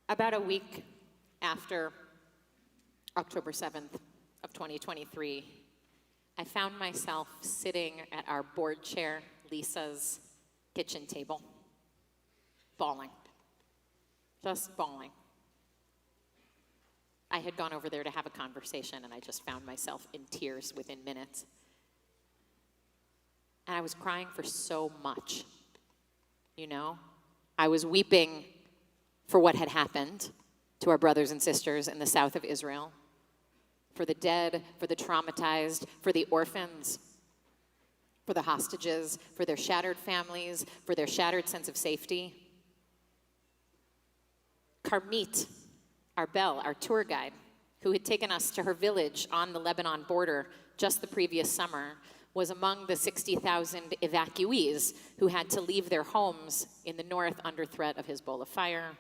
About a week after October 7th of 2023, I found myself sitting at our board chair, Lisa's kitchen table, bawling, just bawling. I had gone over there to have a conversation, and I just found myself in tears within minutes. And I was crying for so much, you know? I was weeping for what had happened to our brothers and sisters in the south of Israel, for the dead, for the traumatized, for the orphans, for the hostages, for their shattered families, for their shattered sense of safety. Karmit, our Belle, our tour guide, who had taken us to her village on the Lebanon border just the previous summer, was among the 60,000 evacuees who had to leave their homes in the north under threat of Hezbollah fire.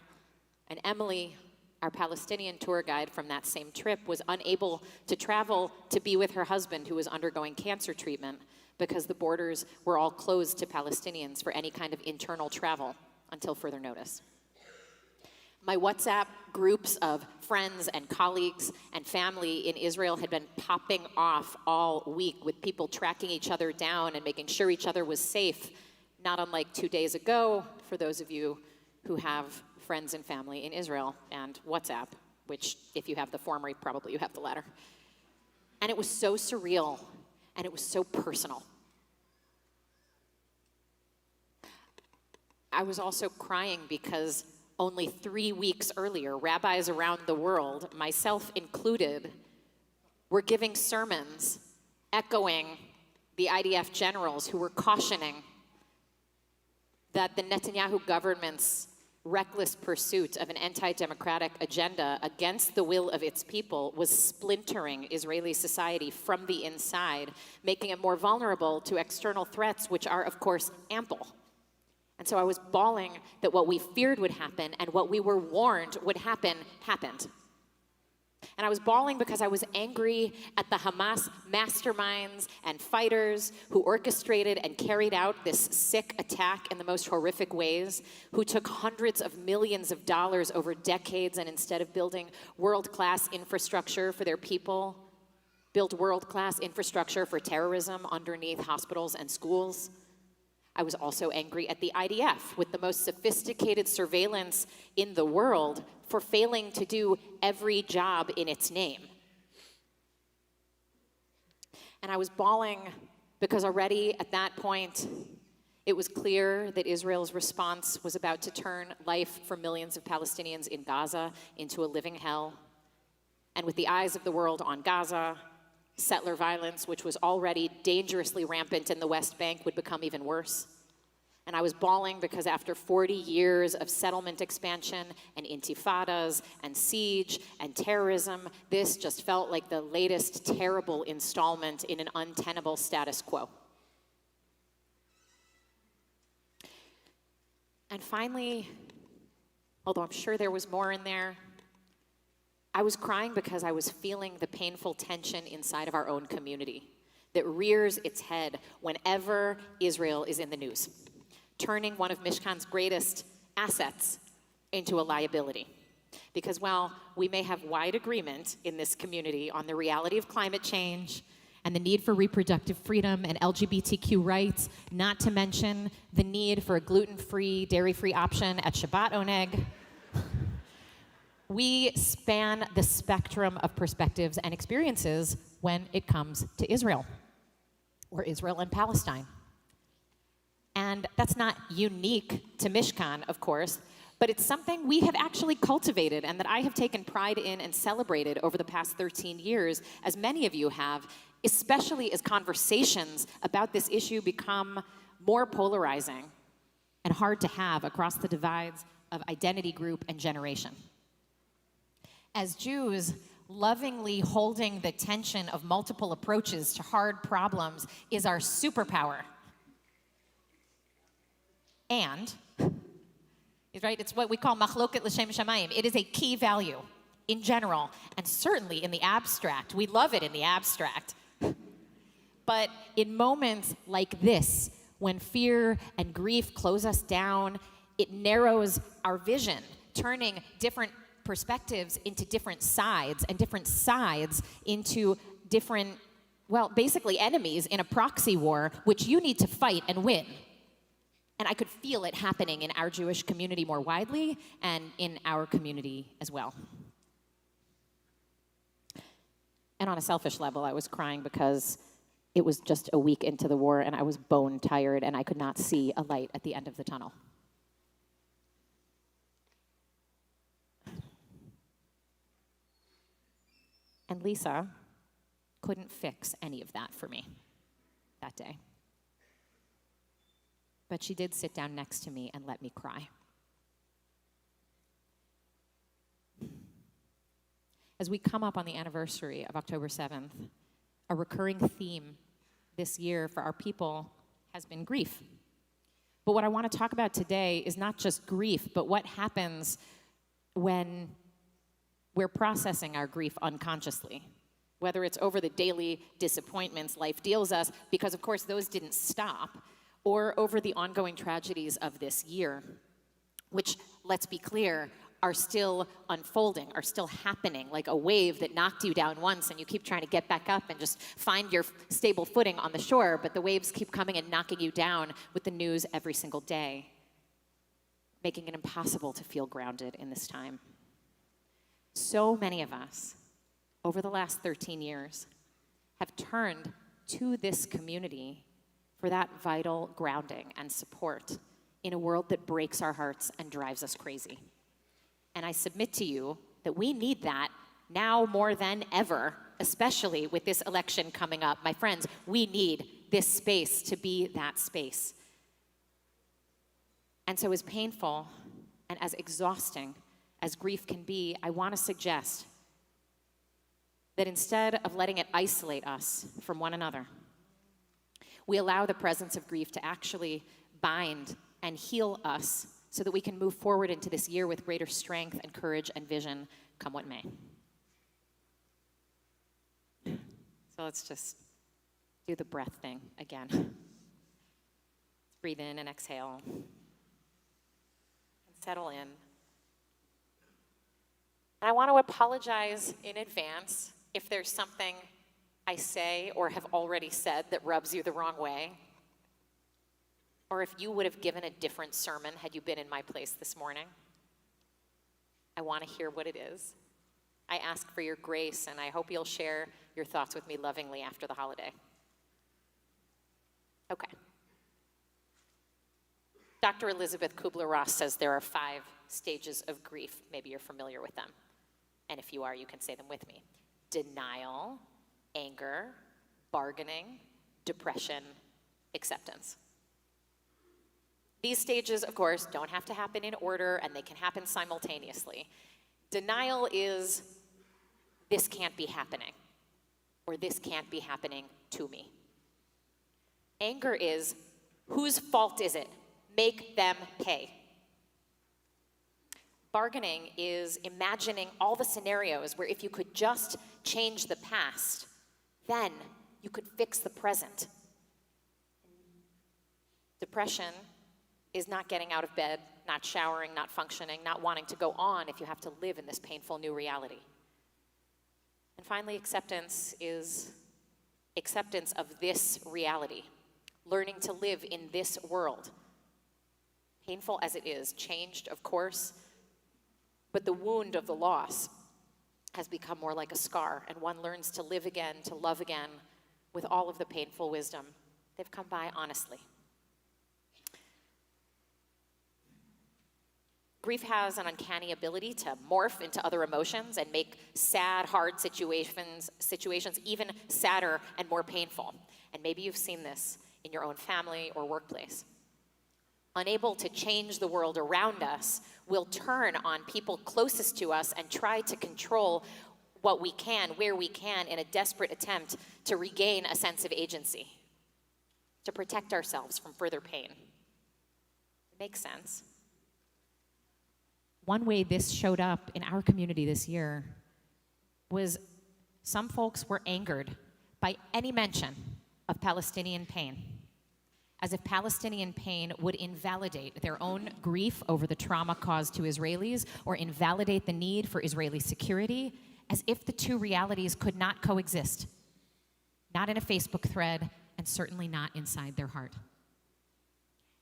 And Emily, our Palestinian tour guide from that same trip, was unable to travel to be with her husband, who was undergoing cancer treatment, because the borders were all closed to Palestinians for any kind of internal travel until further notice. My WhatsApp groups of friends and colleagues and family in Israel had been popping off all week, with people tracking each other down and making sure each other was safe, not unlike 2 days ago, for those of you who have friends and family in Israel and WhatsApp, which if you have the former, probably you have the latter. And it was so surreal, and it was so personal. I was also crying because only 3 weeks earlier, rabbis around the world, myself included, were giving sermons echoing the IDF generals who were cautioning that the Netanyahu government's reckless pursuit of an anti-democratic agenda against the will of its people was splintering Israeli society from the inside, making it more vulnerable to external threats, which are, of course, ample. And so I was bawling that what we feared would happen and what we were warned would happen, happened. And I was bawling because I was angry at the Hamas masterminds and fighters who orchestrated and carried out this sick attack in the most horrific ways, who took hundreds of millions of dollars over decades, and instead of building world-class infrastructure for their people, built world-class infrastructure for terrorism underneath hospitals and schools. I was also angry at the IDF, with the most sophisticated surveillance in the world, for failing to do every job in its name. And I was bawling because already at that point, it was clear that Israel's response was about to turn life for millions of Palestinians in Gaza into a living hell. And with the eyes of the world on Gaza, settler violence, which was already dangerously rampant in the West Bank, would become even worse. And I was bawling because after 40 years of settlement expansion and intifadas and siege and terrorism, this just felt like the latest terrible installment in an untenable status quo. And finally, although I'm sure there was more in there, I was crying because I was feeling the painful tension inside of our own community that rears its head whenever Israel is in the news, turning one of Mishkan's greatest assets into a liability. Because while we may have wide agreement in this community on the reality of climate change and the need for reproductive freedom and LGBTQ rights, not to mention the need for a gluten-free, dairy-free option at Shabbat Oneg, we span the spectrum of perspectives and experiences when it comes to Israel, or Israel and Palestine. And that's not unique to Mishkan, of course, but it's something we have actually cultivated and that I have taken pride in and celebrated over the past 13 years, as many of you have, especially as conversations about this issue become more polarizing and hard to have across the divides of identity group and generation. As Jews, lovingly holding the tension of multiple approaches to hard problems is our superpower. And, right, it's what we call machloket l'shem shamayim. It is a key value in general, and certainly in the abstract. We love it in the abstract. But in moments like this, when fear and grief close us down, it narrows our vision turning different perspectives into different sides and different sides into different, well, basically enemies in a proxy war, which you need to fight and win. And I could feel it happening in our Jewish community more widely and in our community as well. And on a selfish level, I was crying because it was just a week into the war and I was bone tired and I could not see a light at the end of the tunnel. And Lisa couldn't fix any of that for me that day. But she did sit down next to me and let me cry. As we come up on the anniversary of October 7th, a recurring theme this year for our people has been grief. But what I want to talk about today is not just grief, but what happens when we're processing our grief unconsciously, whether it's over the daily disappointments life deals us, because of course those didn't stop, or over the ongoing tragedies of this year, which, let's be clear, are still unfolding, are still happening, like a wave that knocked you down once and you keep trying to get back up and just find your stable footing on the shore, but the waves keep coming and knocking you down with the news every single day, making it impossible to feel grounded in this time. So many of us, over the last 13 years, have turned to this community for that vital grounding and support in a world that breaks our hearts and drives us crazy. And I submit to you that we need that now more than ever, especially with this election coming up. My friends, we need this space to be that space. And so as painful and as exhausting as grief can be, I want to suggest that instead of letting it isolate us from one another, we allow the presence of grief to actually bind and heal us so that we can move forward into this year with greater strength and courage and vision, come what may. So let's just do the breath thing again. Let's breathe in and exhale. And settle in. And I want to apologize in advance if there's something I say or have already said that rubs you the wrong way, or if you would have given a different sermon had you been in my place this morning. I want to hear what it is. I ask for your grace, and I hope you'll share your thoughts with me lovingly after the holiday. Okay. Dr. Elizabeth Kubler-Ross says there are 5 stages of grief. Maybe you're familiar with them. And if you are, you can say them with me. Denial, anger, bargaining, depression, acceptance. These stages, of course, don't have to happen in order, and they can happen simultaneously. Denial is, this can't be happening, or this can't be happening to me. Anger is, whose fault is it? Make them pay. Bargaining is imagining all the scenarios where if you could just change the past, then you could fix the present. Depression is not getting out of bed, not showering, not functioning, not wanting to go on if you have to live in this painful new reality. And finally, acceptance is acceptance of this reality, learning to live in this world. Painful as it is, changed, of course, but the wound of the loss has become more like a scar, and one learns to live again, to love again, with all of the painful wisdom they've come by honestly. Grief has an uncanny ability to morph into other emotions and make sad, hard situations even sadder and more painful. And maybe you've seen this in your own family or workplace. Unable to change the world around us, we'll turn on people closest to us and try to control what we can, where we can, in a desperate attempt to regain a sense of agency, to protect ourselves from further pain. It makes sense. One way this showed up in our community this year was some folks were angered by any mention of Palestinian pain. as if Palestinian pain would invalidate their own grief over the trauma caused to Israelis or invalidate the need for Israeli security, as if the two realities could not coexist. Not in a Facebook thread, and certainly not inside their heart.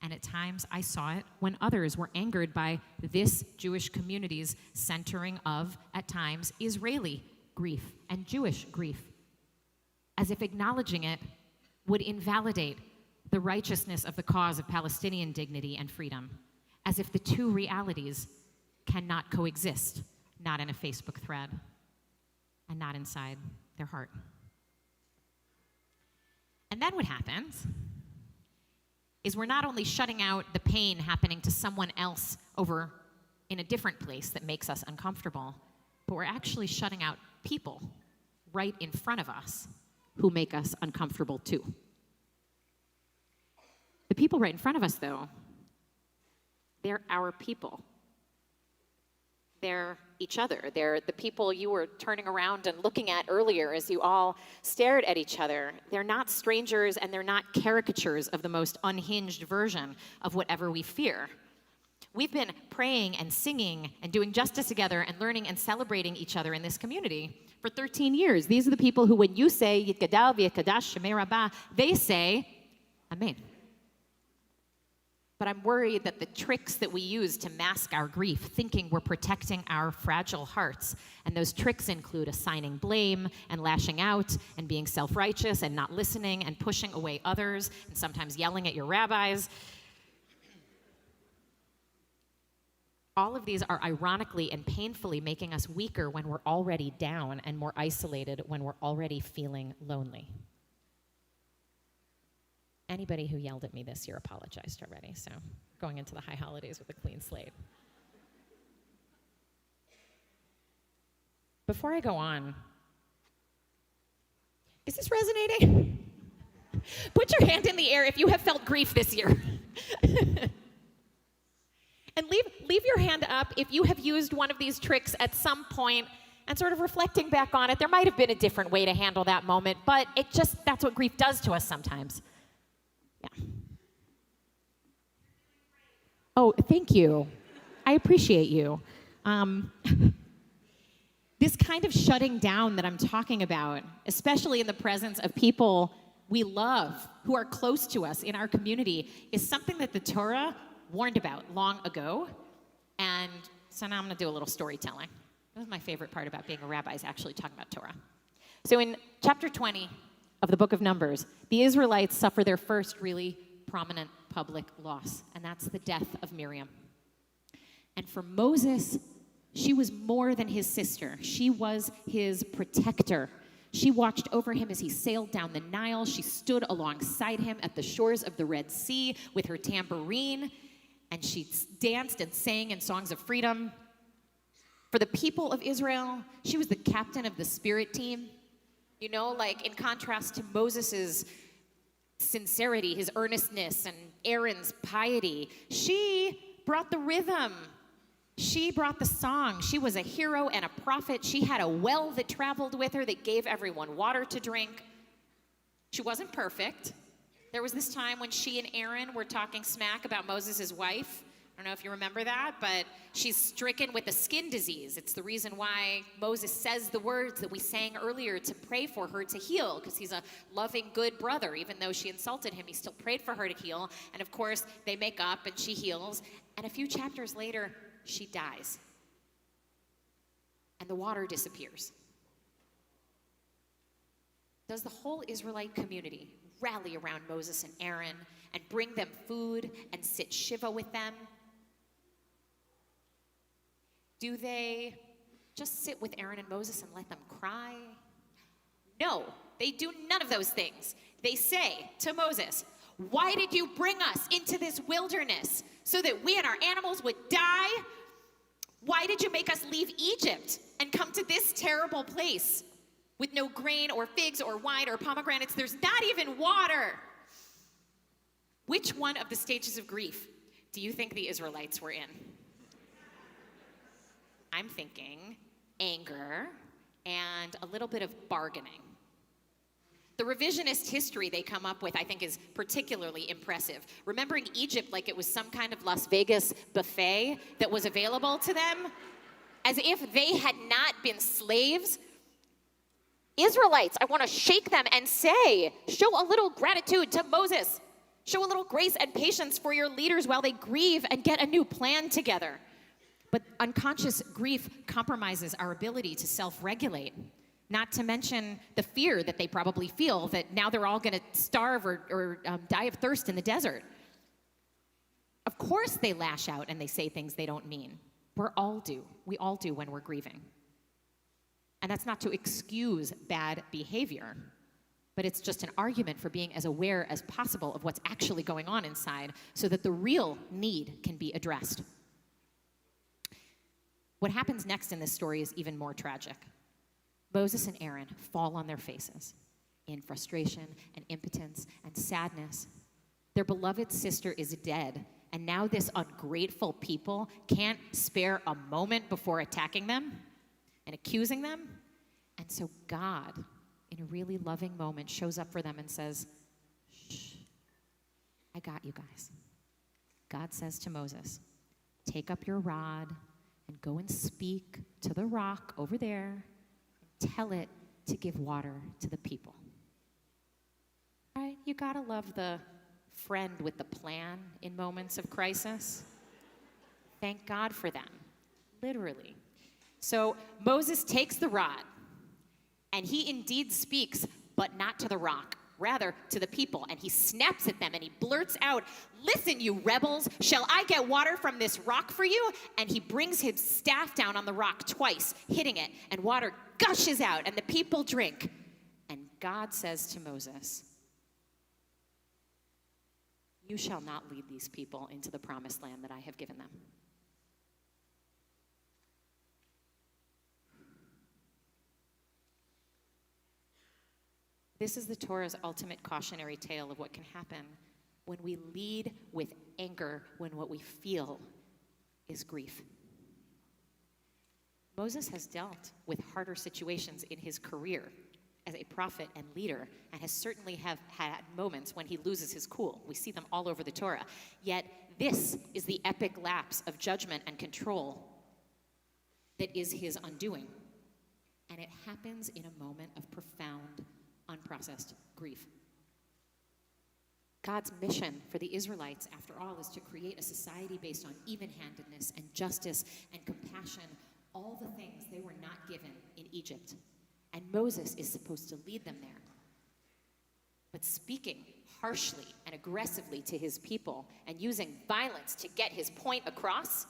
And at times, I saw it when others were angered by this Jewish community's centering of, at times, Israeli grief and Jewish grief, as if acknowledging it would invalidate the righteousness of the cause of Palestinian dignity and freedom, as if the two realities cannot coexist, not in a Facebook thread and not inside their heart. And then what happens is we're not only shutting out the pain happening to someone else over in a different place that makes us uncomfortable, but we're actually shutting out people right in front of us who make us uncomfortable too. The people right in front of us, though, they're our people. They're each other. They're the people you were turning around and looking at earlier as you all stared at each other. They're not strangers, and they're not caricatures of the most unhinged version of whatever we fear. We've been praying and singing and doing justice together and learning and celebrating each other in this community for 13 years. These are the people who, when you say Yitgadal v'Yikadash Shemei Rabbah, they say Amen. But I'm worried that the tricks that we use to mask our grief, thinking we're protecting our fragile hearts, and those tricks include assigning blame and lashing out and being self-righteous and not listening and pushing away others and sometimes yelling at your rabbis. All of these are ironically and painfully making us weaker when we're already down and more isolated when we're already feeling lonely. Anybody who yelled at me this year apologized already, so going into the high holidays with a clean slate. Before I go on, is this resonating? Put your hand in the air if you have felt grief this year. And leave your hand up if you have used one of these tricks at some point and sort of reflecting back on it. There might have been a different way to handle that moment, but that's what grief does to us sometimes. Yeah. Oh, thank you. I appreciate you. This kind of shutting down that I'm talking about, especially in the presence of people we love, who are close to us in our community, is something that the Torah warned about long ago. And so now I'm going to do a little storytelling. This is my favorite part about being a rabbi, is actually talking about Torah. So in chapter 20 of the book of Numbers, the Israelites suffer their first really prominent public loss, and that's the death of Miriam. And for Moses, she was more than his sister. She was his protector. She watched over him as he sailed down the Nile. She stood alongside him at the shores of the Red Sea with her tambourine, and she danced and sang in songs of freedom. For the people of Israel, she was the captain of the spirit team. You know, like in contrast to Moses's sincerity, his earnestness, and Aaron's piety, she brought the rhythm. She brought the song. She was a hero and a prophet. She had a well that traveled with her that gave everyone water to drink. She wasn't perfect. There was this time when she and Aaron were talking smack about Moses' wife. I don't know if you remember that, but she's stricken with a skin disease. It's the reason why Moses says the words that we sang earlier to pray for her to heal, because he's a loving, good brother. Even though she insulted him, he still prayed for her to heal. And of course, they make up and she heals. And a few chapters later, she dies. And the water disappears. Does the whole Israelite community rally around Moses and Aaron and bring them food and sit Shiva with them? Do they just sit with Aaron and Moses and let them cry? No, they do none of those things. They say to Moses, "Why did you bring us into this wilderness so that we and our animals would die? Why did you make us leave Egypt and come to this terrible place with no grain or figs or wine or pomegranates? There's not even water." Which one of the stages of grief do you think the Israelites were in? I'm thinking anger and a little bit of bargaining. The revisionist history they come up with, I think, is particularly impressive. Remembering Egypt like it was some kind of Las Vegas buffet that was available to them, as if they had not been slaves. Israelites, I want to shake them and say, show a little gratitude to Moses. Show a little grace and patience for your leaders while they grieve and get a new plan together. But unconscious grief compromises our ability to self-regulate. Not to mention the fear that they probably feel that now they're all going to starve or die of thirst in the desert. Of course they lash out and they say things they don't mean. We all do when we're grieving. And that's not to excuse bad behavior, but it's just an argument for being as aware as possible of what's actually going on inside so that the real need can be addressed. What happens next in this story is even more tragic. Moses and Aaron fall on their faces in frustration and impotence and sadness. Their beloved sister is dead, and now this ungrateful people can't spare a moment before attacking them and accusing them. And so God, in a really loving moment, shows up for them and says, shh, I got you guys. God says to Moses, take up your rod and go and speak to the rock over there. Tell it to give water to the people. All right, you gotta love the friend with the plan in moments of crisis. Thank God for them, literally. So Moses takes the rod, and he indeed speaks, but not to the rock, rather to the people. And he snaps at them and he blurts out, listen, you rebels, shall I get water from this rock for you? And he brings his staff down on the rock twice, hitting it, and water gushes out, and the people drink. And God says to Moses, you shall not lead these people into the promised land that I have given them. This is the Torah's ultimate cautionary tale of what can happen when we lead with anger when what we feel is grief. Moses has dealt with harder situations in his career as a prophet and leader, and has certainly have had moments when he loses his cool. We see them all over the Torah. Yet this is the epic lapse of judgment and control that is his undoing. And it happens in a moment of profound, unprocessed grief. God's mission for the Israelites, after all, is to create a society based on even-handedness and justice and compassion, all the things they were not given in Egypt. And Moses is supposed to lead them there. But speaking harshly and aggressively to his people and using violence to get his point across,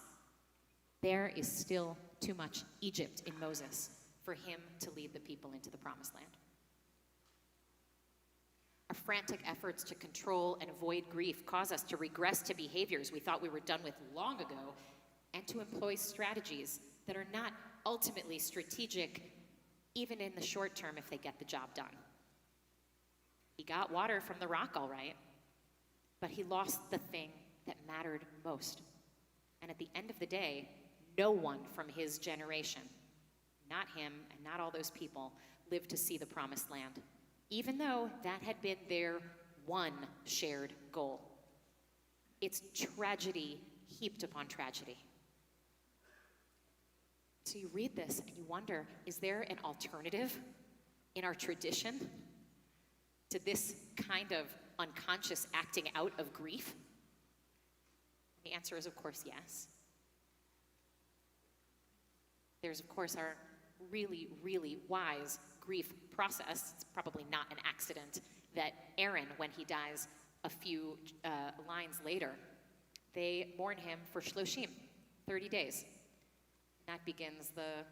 there is still too much Egypt in Moses for him to lead the people into the promised land. Our frantic efforts to control and avoid grief cause us to regress to behaviors we thought we were done with long ago, and to employ strategies that are not ultimately strategic, even in the short term, if they get the job done. He got water from the rock, all right, but he lost the thing that mattered most. And at the end of the day, no one from his generation, not him and not all those people, lived to see the promised land, even though that had been their one shared goal. It's tragedy heaped upon tragedy. So you read this and you wonder, is there an alternative in our tradition to this kind of unconscious acting out of grief? The answer is, of course, yes. There's, of course, our really, really wise grief process. It's probably not an accident that Aaron, when he dies a few lines later, they mourn him for Shloshim, 30 days. That begins the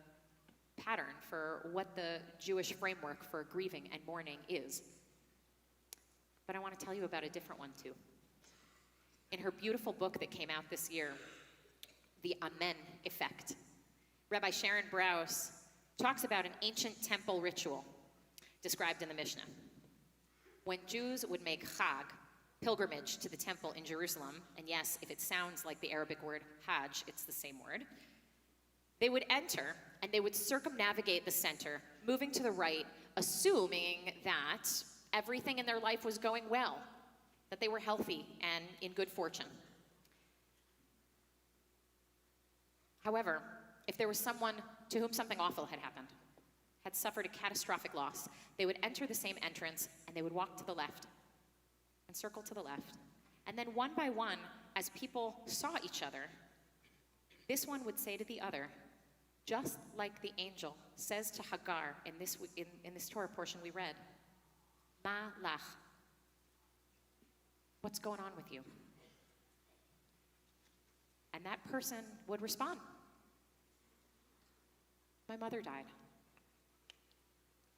pattern for what the Jewish framework for grieving and mourning is. But I want to tell you about a different one, too. In her beautiful book that came out this year, The Amen Effect, Rabbi Sharon Brous talks about an ancient temple ritual described in the Mishnah. When Jews would make Chag, pilgrimage to the temple in Jerusalem, and yes, if it sounds like the Arabic word Hajj, it's the same word, they would enter and they would circumnavigate the center, moving to the right, assuming that everything in their life was going well, that they were healthy and in good fortune. However, if there was someone to whom something awful had happened, had suffered a catastrophic loss, they would enter the same entrance and they would walk to the left and circle to the left. And then one by one, as people saw each other, this one would say to the other, just like the angel says to Hagar in this Torah portion we read, Ma lach. What's going on with you? And that person would respond, my mother died.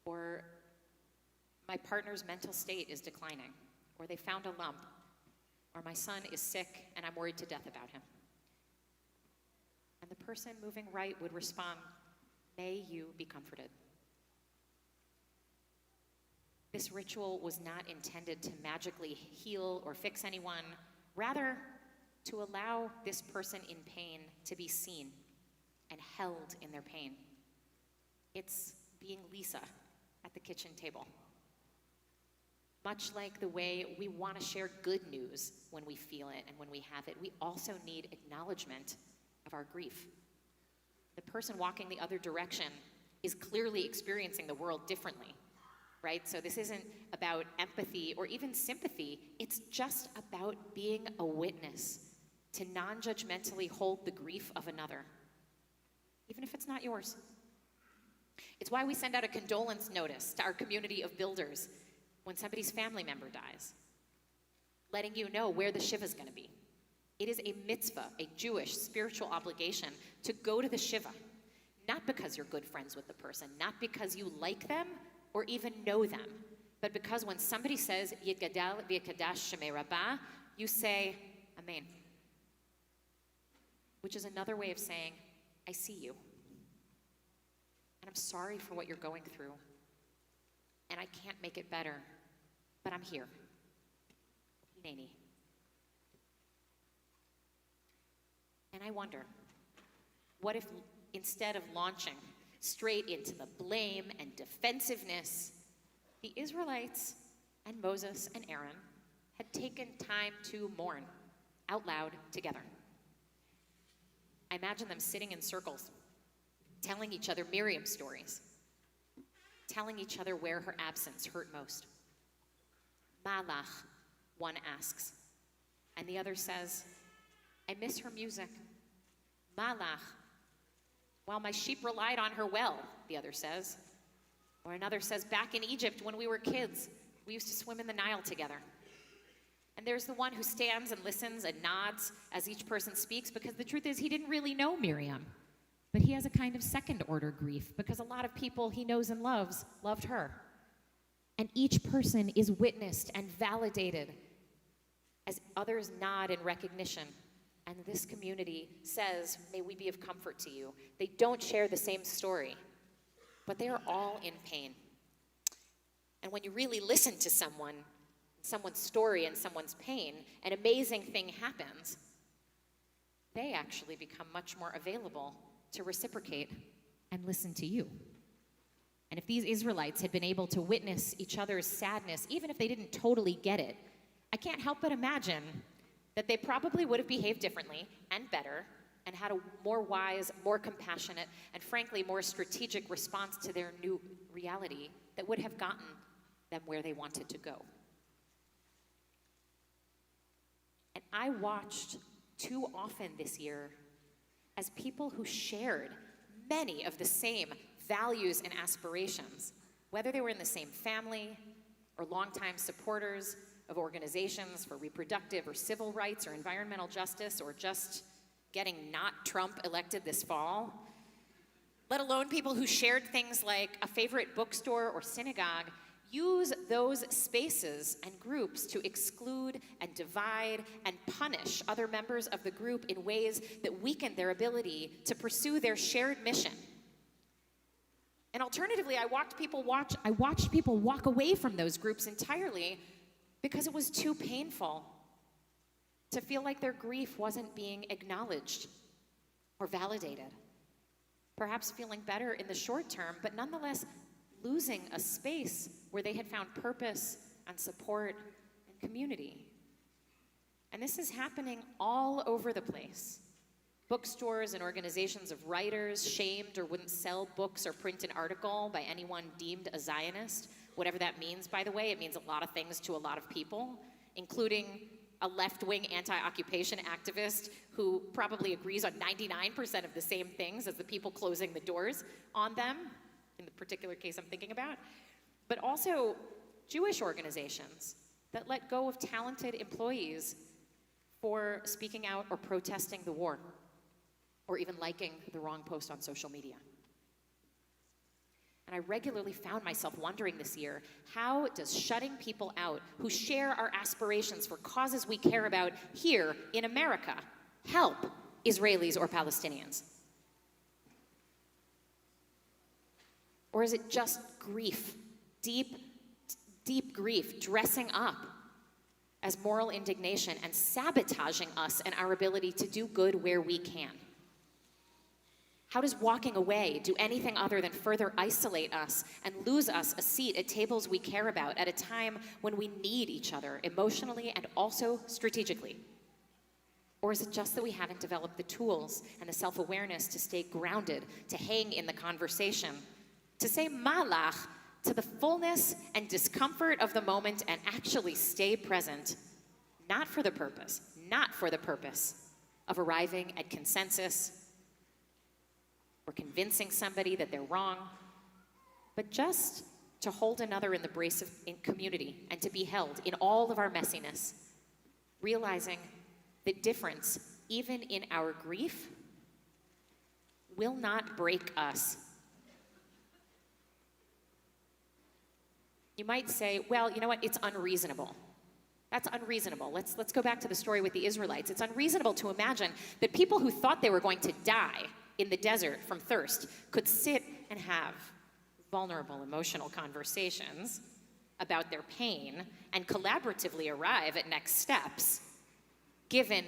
Or my partner's mental state is declining. Or they found a lump. Or my son is sick and I'm worried to death about him. And the person moving right would respond, may you be comforted. This ritual was not intended to magically heal or fix anyone, rather to allow this person in pain to be seen and held in their pain. It's being Lisa at the kitchen table. Much like the way we want to share good news when we feel it and when we have it, we also need acknowledgement of our grief. The person walking the other direction is clearly experiencing the world differently, right? So this isn't about empathy or even sympathy. It's just about being a witness to non-judgmentally hold the grief of another, even if it's not yours. It's why we send out a condolence notice to our community of builders when somebody's family member dies, letting you know where the shiva is going to be. It is a mitzvah, a Jewish spiritual obligation, to go to the shiva, not because you're good friends with the person, not because you like them or even know them, but because when somebody says, Yitgadal v'yikadash shemei rabbah, you say, Amen, which is another way of saying, I see you. And I'm sorry for what you're going through. And I can't make it better, but I'm here. Hineni. And I wonder, what if instead of launching straight into the blame and defensiveness, the Israelites and Moses and Aaron had taken time to mourn out loud together? I imagine them sitting in circles, telling each other Miriam stories, telling each other where her absence hurt most. Malach, one asks, and the other says, I miss her music. Malach, while my sheep relied on her well, the other says. Or another says, back in Egypt when we were kids, we used to swim in the Nile together. And there's the one who stands and listens and nods as each person speaks, because the truth is he didn't really know Miriam. But he has a kind of second-order grief because a lot of people he knows and loves loved her. And each person is witnessed and validated as others nod in recognition. And this community says, may we be of comfort to you. They don't share the same story, but they are all in pain. And when you really listen to someone's story and someone's pain, an amazing thing happens. They actually become much more available to reciprocate and listen to you. And if these Israelites had been able to witness each other's sadness, even if they didn't totally get it, I can't help but imagine that they probably would have behaved differently and better and had a more wise, more compassionate, and frankly, more strategic response to their new reality that would have gotten them where they wanted to go. And I watched too often this year as people who shared many of the same values and aspirations, whether they were in the same family or longtime supporters of organizations for reproductive or civil rights or environmental justice, or just getting not Trump elected this fall, let alone people who shared things like a favorite bookstore or synagogue, use those spaces and groups to exclude and divide and punish other members of the group in ways that weaken their ability to pursue their shared mission. And alternatively, I watched people walk away from those groups entirely because it was too painful to feel like their grief wasn't being acknowledged or validated. Perhaps feeling better in the short term, but nonetheless losing a space where they had found purpose on support and community. And this is happening all over the place. Bookstores and organizations of writers shamed or wouldn't sell books or print an article by anyone deemed a Zionist. Whatever that means, by the way, it means a lot of things to a lot of people, including a left-wing anti-occupation activist who probably agrees on 99% of the same things as the people closing the doors on them, in the particular case I'm thinking about, but also Jewish organizations that let go of talented employees for speaking out or protesting the war, or even liking the wrong post on social media. And I regularly found myself wondering this year, how does shutting people out who share our aspirations for causes we care about here in America help Israelis or Palestinians? Or is it just grief, deep, deep grief, dressing up as moral indignation and sabotaging us and our ability to do good where we can? How does walking away do anything other than further isolate us and lose us a seat at tables we care about at a time when we need each other emotionally and also strategically? Or is it just that we haven't developed the tools and the self-awareness to stay grounded, to hang in the conversation, to say malach to the fullness and discomfort of the moment and actually stay present, not for the purpose of arriving at consensus or convincing somebody that they're wrong, but just to hold another in the brace of in community and to be held in all of our messiness, realizing that difference, even in our grief, will not break us. You might say, well, you know what, it's unreasonable. That's unreasonable. Let's go back to the story with the Israelites. It's unreasonable to imagine that people who thought they were going to die in the desert from thirst could sit and have vulnerable emotional conversations about their pain and collaboratively arrive at next steps, given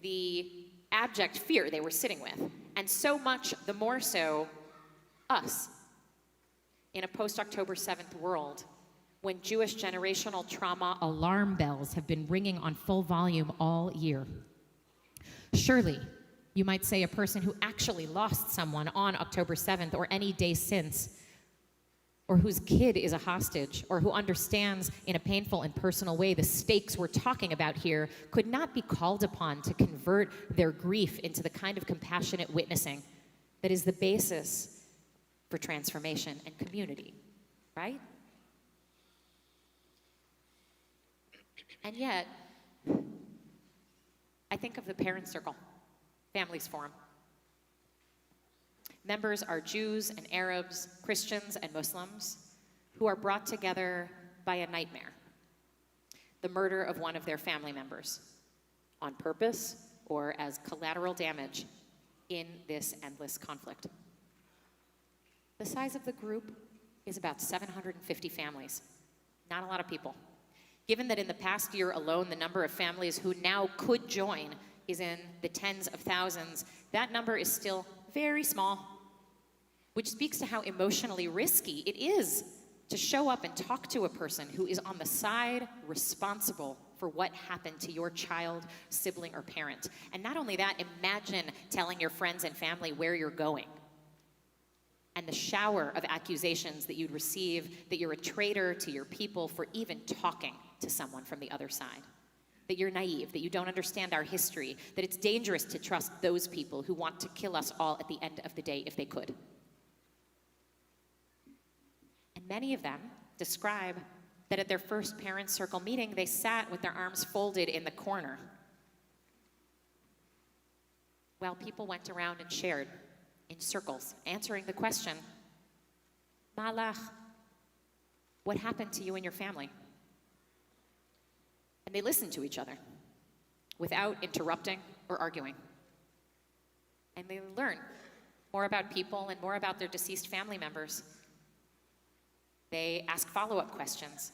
the abject fear they were sitting with. And so much the more so us in a post-October 7th world when Jewish generational trauma alarm bells have been ringing on full volume all year. Surely, you might say a person who actually lost someone on October 7th or any day since, or whose kid is a hostage, or who understands in a painful and personal way the stakes we're talking about here, could not be called upon to convert their grief into the kind of compassionate witnessing that is the basis for transformation and community, right? And yet, I think of the Parent Circle, Families Forum. Members are Jews and Arabs, Christians and Muslims, who are brought together by a nightmare, the murder of one of their family members, on purpose or as collateral damage in this endless conflict. The size of the group is about 750 families, not a lot of people. Given that in the past year alone, the number of families who now could join is in the tens of thousands, that number is still very small, which speaks to how emotionally risky it is to show up and talk to a person who is on the side responsible for what happened to your child, sibling, or parent. And not only that, imagine telling your friends and family where you're going and the shower of accusations that you'd receive that you're a traitor to your people for even talking to someone from the other side, that you're naive, that you don't understand our history, that it's dangerous to trust those people who want to kill us all at the end of the day if they could. And many of them describe that at their first Parent Circle meeting, they sat with their arms folded in the corner while people went around and shared in circles, answering the question, Malach, what happened to you and your family? And they listened to each other without interrupting or arguing. And they learned more about people and more about their deceased family members. They asked follow-up questions.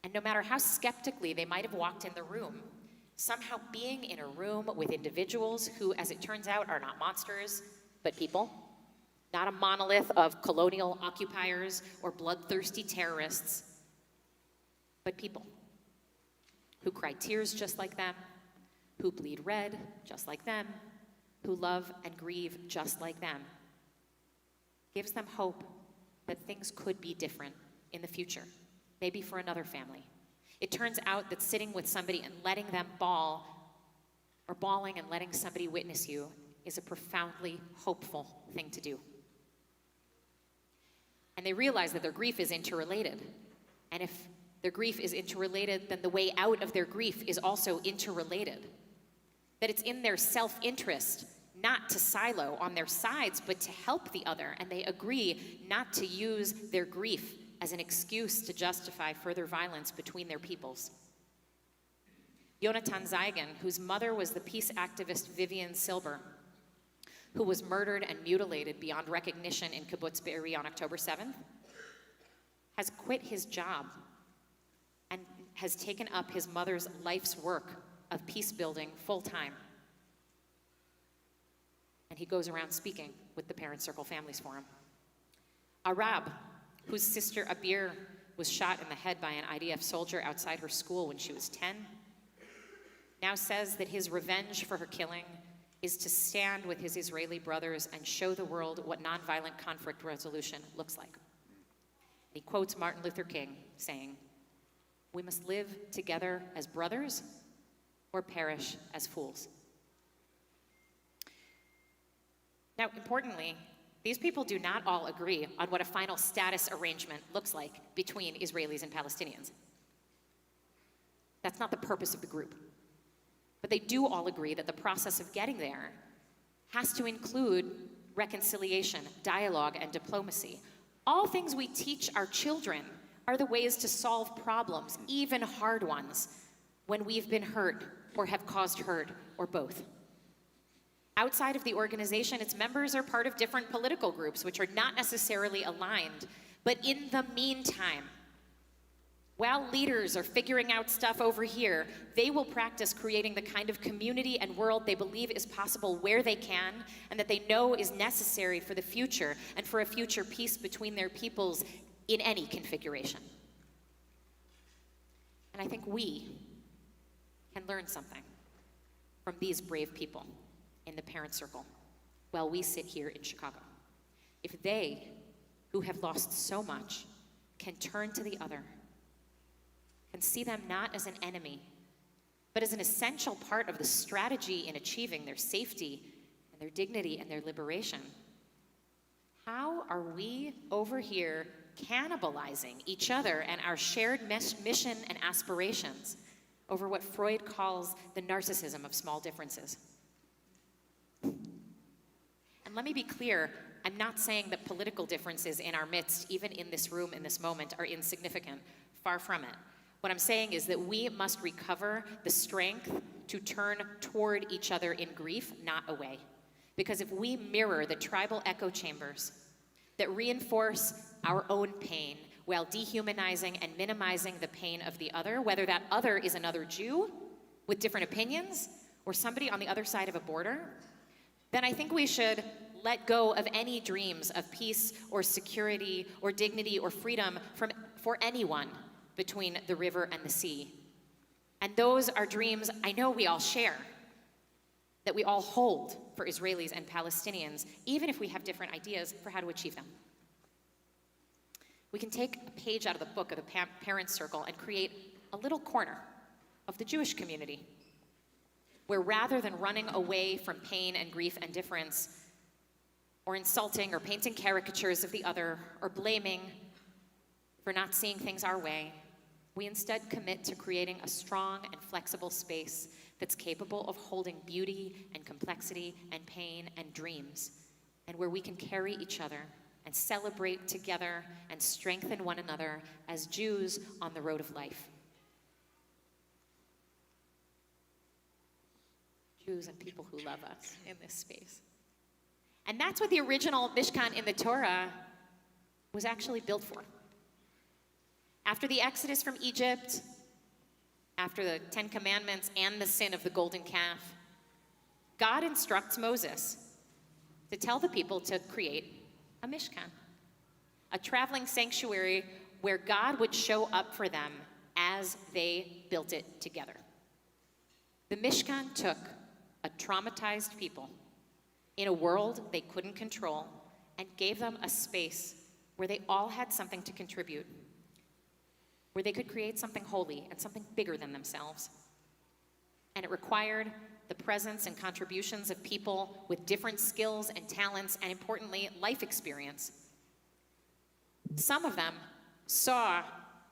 And no matter how skeptically they might have walked in the room, somehow being in a room with individuals who, as it turns out, are not monsters, but people, not a monolith of colonial occupiers or bloodthirsty terrorists, but people who cry tears just like them, who bleed red just like them, who love and grieve just like them. Gives them hope that things could be different in the future, maybe for another family. It turns out that sitting with somebody and letting them bawl, or bawling and letting somebody witness you, is a profoundly hopeful thing to do. And they realize that their grief is interrelated. And if their grief is interrelated, then the way out of their grief is also interrelated. That it's in their self-interest not to silo on their sides, but to help the other. And they agree not to use their grief as an excuse to justify further violence between their peoples. Yonatan Zeigen, whose mother was the peace activist Vivian Silber, who was murdered and mutilated beyond recognition in Kibbutz Be'eri on October 7th, has quit his job and has taken up his mother's life's work of peace building full-time. And he goes around speaking with the Parent Circle Families Forum. Arab, whose sister Abir was shot in the head by an IDF soldier outside her school when she was 10, now says that his revenge for her killing is to stand with his Israeli brothers and show the world what nonviolent conflict resolution looks like. He quotes Martin Luther King saying, "We must live together as brothers or perish as fools." Now, importantly, these people do not all agree on what a final status arrangement looks like between Israelis and Palestinians. That's not the purpose of the group. But they do all agree that the process of getting there has to include reconciliation, dialogue, and diplomacy. All things we teach our children are the ways to solve problems, even hard ones, when we've been hurt or have caused hurt or both. Outside of the organization, its members are part of different political groups, which are not necessarily aligned. But in the meantime, while leaders are figuring out stuff over here, they will practice creating the kind of community and world they believe is possible where they can, and that they know is necessary for the future and for a future peace between their peoples in any configuration. And I think we can learn something from these brave people in the Parent Circle while we sit here in Chicago. If they, who have lost so much, can turn to the other and see them not as an enemy, but as an essential part of the strategy in achieving their safety and their dignity and their liberation, how are we over here cannibalizing each other and our shared mission and aspirations over what Freud calls the narcissism of small differences? And let me be clear, I'm not saying that political differences in our midst, even in this room, in this moment, are insignificant. Far from it. What I'm saying is that we must recover the strength to turn toward each other in grief, not away. Because if we mirror the tribal echo chambers that reinforce our own pain while dehumanizing and minimizing the pain of the other, whether that other is another Jew with different opinions or somebody on the other side of a border, then I think we should let go of any dreams of peace or security or dignity or freedom for anyone between the river and the sea. And those are dreams I know we all share, that we all hold for Israelis and Palestinians, even if we have different ideas for how to achieve them. We can take a page out of the book of the Parent Circle and create a little corner of the Jewish community, where rather than running away from pain and grief and difference, or insulting or painting caricatures of the other, or blaming for not seeing things our way, we instead commit to creating a strong and flexible space that's capable of holding beauty and complexity and pain and dreams, and where we can carry each other and celebrate together and strengthen one another as Jews on the road of life. Jews and people who love us in this space. And that's what the original Mishkan in the Torah was actually built for. After the Exodus from Egypt, after the 10 Commandments and the sin of the golden calf, God instructs Moses to tell the people to create a Mishkan, a traveling sanctuary where God would show up for them as they built it together. The Mishkan took a traumatized people in a world they couldn't control and gave them a space where they all had something to contribute, where they could create something holy and something bigger than themselves. And it required the presence and contributions of people with different skills and talents and, importantly, life experience. Some of them saw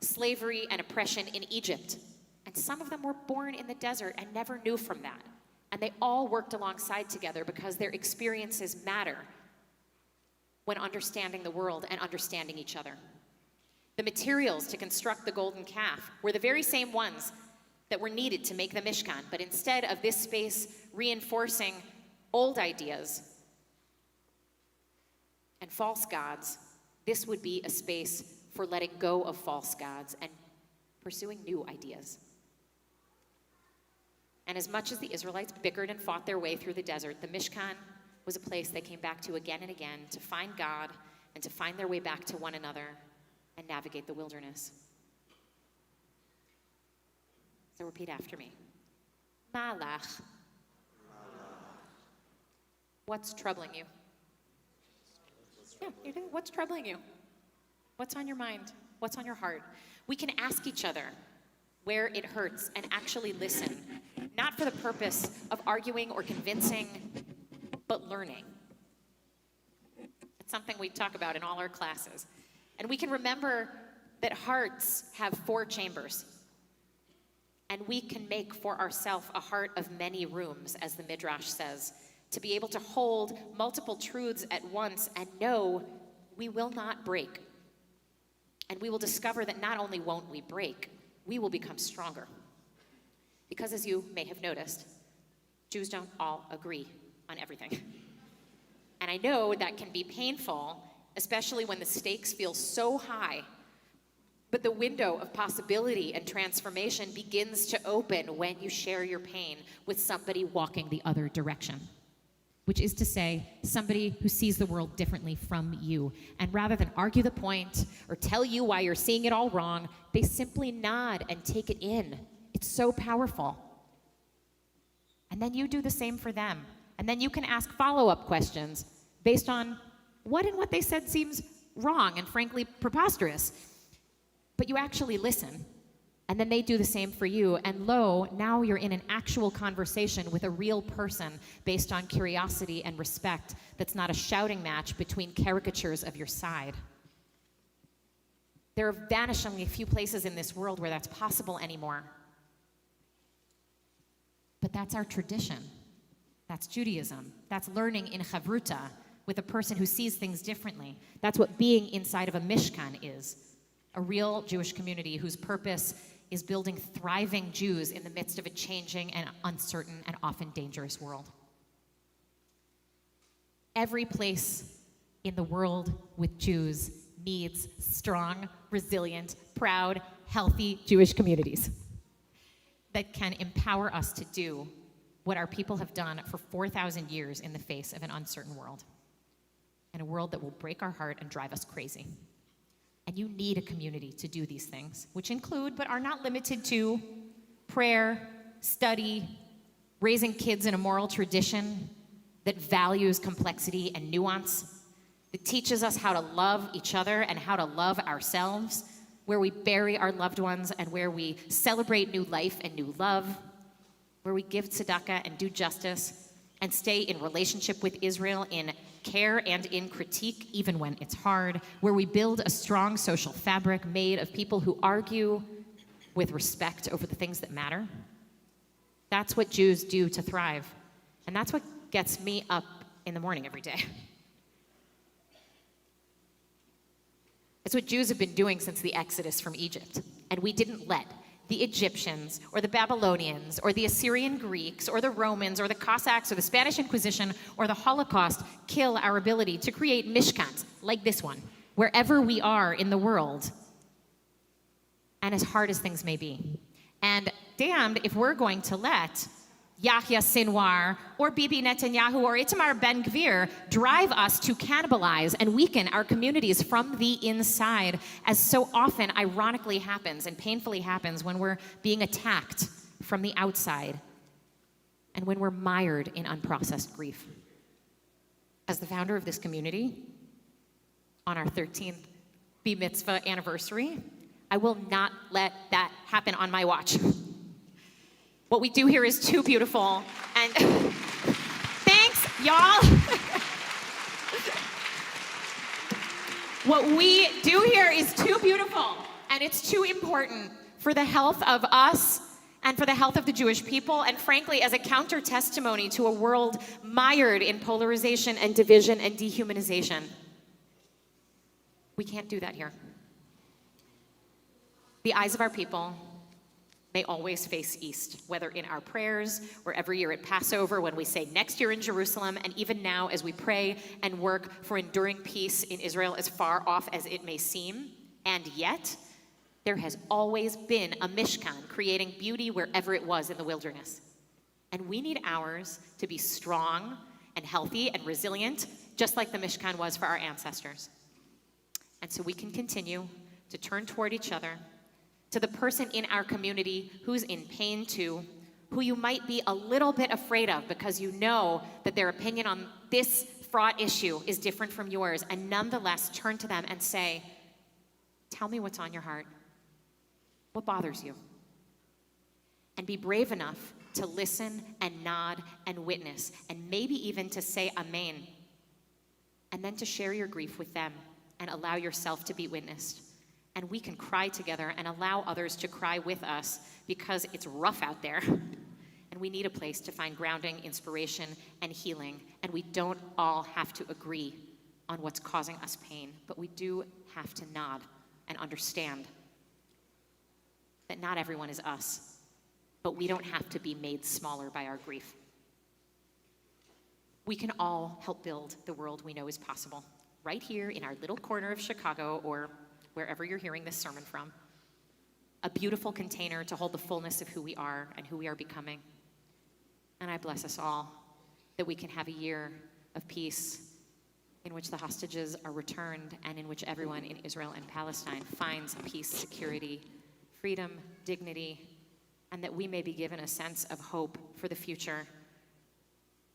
slavery and oppression in Egypt, and some of them were born in the desert and never knew from that. And they all worked alongside together because their experiences matter when understanding the world and understanding each other. The materials to construct the golden calf were the very same ones that were needed to make the Mishkan, but instead of this space reinforcing old ideas and false gods, this would be a space for letting go of false gods and pursuing new ideas. And as much as the Israelites bickered and fought their way through the desert, the Mishkan was a place they came back to again and again to find God and to find their way back to one another and navigate the wilderness. So repeat after me. Malach. What's troubling you? Yeah, you do. What's troubling you? What's on your mind? What's on your heart? We can ask each other where it hurts and actually listen, not for the purpose of arguing or convincing, but learning. It's something we talk about in all our classes. And we can remember that hearts have 4 chambers. And we can make for ourselves a heart of many rooms, as the Midrash says, to be able to hold multiple truths at once and know we will not break. And we will discover that not only won't we break, we will become stronger. Because as you may have noticed, Jews don't all agree on everything. And I know that can be painful, especially when the stakes feel so high. But the window of possibility and transformation begins to open when you share your pain with somebody walking the other direction. Which is to say, somebody who sees the world differently from you. And rather than argue the point or tell you why you're seeing it all wrong, they simply nod and take it in. It's so powerful. And then you do the same for them. And then you can ask follow-up questions based on what in what they said seems wrong and frankly preposterous. But you actually listen. And then they do the same for you. And lo, now you're in an actual conversation with a real person based on curiosity and respect that's not a shouting match between caricatures of your side. There are vanishingly few places in this world where that's possible anymore. But that's our tradition. That's Judaism. That's learning in Chavruta with a person who sees things differently. That's what being inside of a Mishkan is. A real Jewish community whose purpose is building thriving Jews in the midst of a changing and uncertain and often dangerous world. Every place in the world with Jews needs strong, resilient, proud, healthy Jewish communities that can empower us to do what our people have done for 4,000 years in the face of an uncertain world, and a world that will break our heart and drive us crazy. And you need a community to do these things, which include, but are not limited to, prayer, study, raising kids in a moral tradition that values complexity and nuance, that teaches us how to love each other and how to love ourselves, where we bury our loved ones and where we celebrate new life and new love, where we give tzedakah and do justice and stay in relationship with Israel in care and in critique, even when it's hard, where we build a strong social fabric made of people who argue with respect over the things that matter. That's what Jews do to thrive. And that's what gets me up in the morning every day. It's what Jews have been doing since the Exodus from Egypt. And we didn't let the Egyptians or the Babylonians or the Assyrian Greeks or the Romans or the Cossacks or the Spanish Inquisition or the Holocaust kill our ability to create mishkans like this one, wherever we are in the world, and as hard as things may be. And damned if we're going to let Yahya Sinwar or Bibi Netanyahu or Itamar Ben-Gvir drive us to cannibalize and weaken our communities from the inside, as so often ironically happens and painfully happens when we're being attacked from the outside and when we're mired in unprocessed grief. As the founder of this community, on our 13th Bar Mitzvah anniversary, I will not let that happen on my watch. What we do here is too beautiful, and thanks, y'all. What we do here is too beautiful, and it's too important for the health of us and for the health of the Jewish people, and frankly, as a counter-testimony to a world mired in polarization and division and dehumanization. We can't do that here. The eyes of our people, they always face east, whether in our prayers or every year at Passover when we say next year in Jerusalem, and even now as we pray and work for enduring peace in Israel as far off as it may seem. And yet, there has always been a Mishkan creating beauty wherever it was in the wilderness. And we need ours to be strong and healthy and resilient, just like the Mishkan was for our ancestors. And so we can continue to turn toward each other, to the person in our community who's in pain too, who you might be a little bit afraid of because you know that their opinion on this fraught issue is different from yours, and nonetheless turn to them and say, tell me what's on your heart. What bothers you? And be brave enough to listen and nod and witness, and maybe even to say amen, and then to share your grief with them and allow yourself to be witnessed. And we can cry together and allow others to cry with us, because it's rough out there. And we need a place to find grounding, inspiration, and healing. And we don't all have to agree on what's causing us pain, but we do have to nod and understand that not everyone is us, but we don't have to be made smaller by our grief. We can all help build the world we know is possible, right here in our little corner of Chicago, or wherever you're hearing this sermon from. A beautiful container to hold the fullness of who we are and who we are becoming. And I bless us all that we can have a year of peace in which the hostages are returned and in which everyone in Israel and Palestine finds peace, security, freedom, dignity, and that we may be given a sense of hope for the future,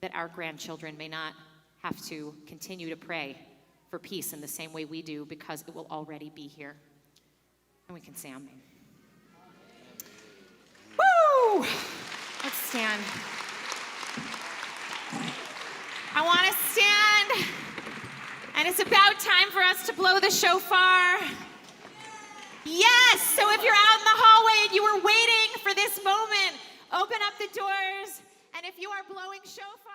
that our grandchildren may not have to continue to pray for peace in the same way we do, because it will already be here. And we can say amen. Woo! Let's stand. I want to stand, and it's about time for us to blow the shofar. Yes, so if you're out in the hallway and you were waiting for this moment, open up the doors, and if you are blowing shofar,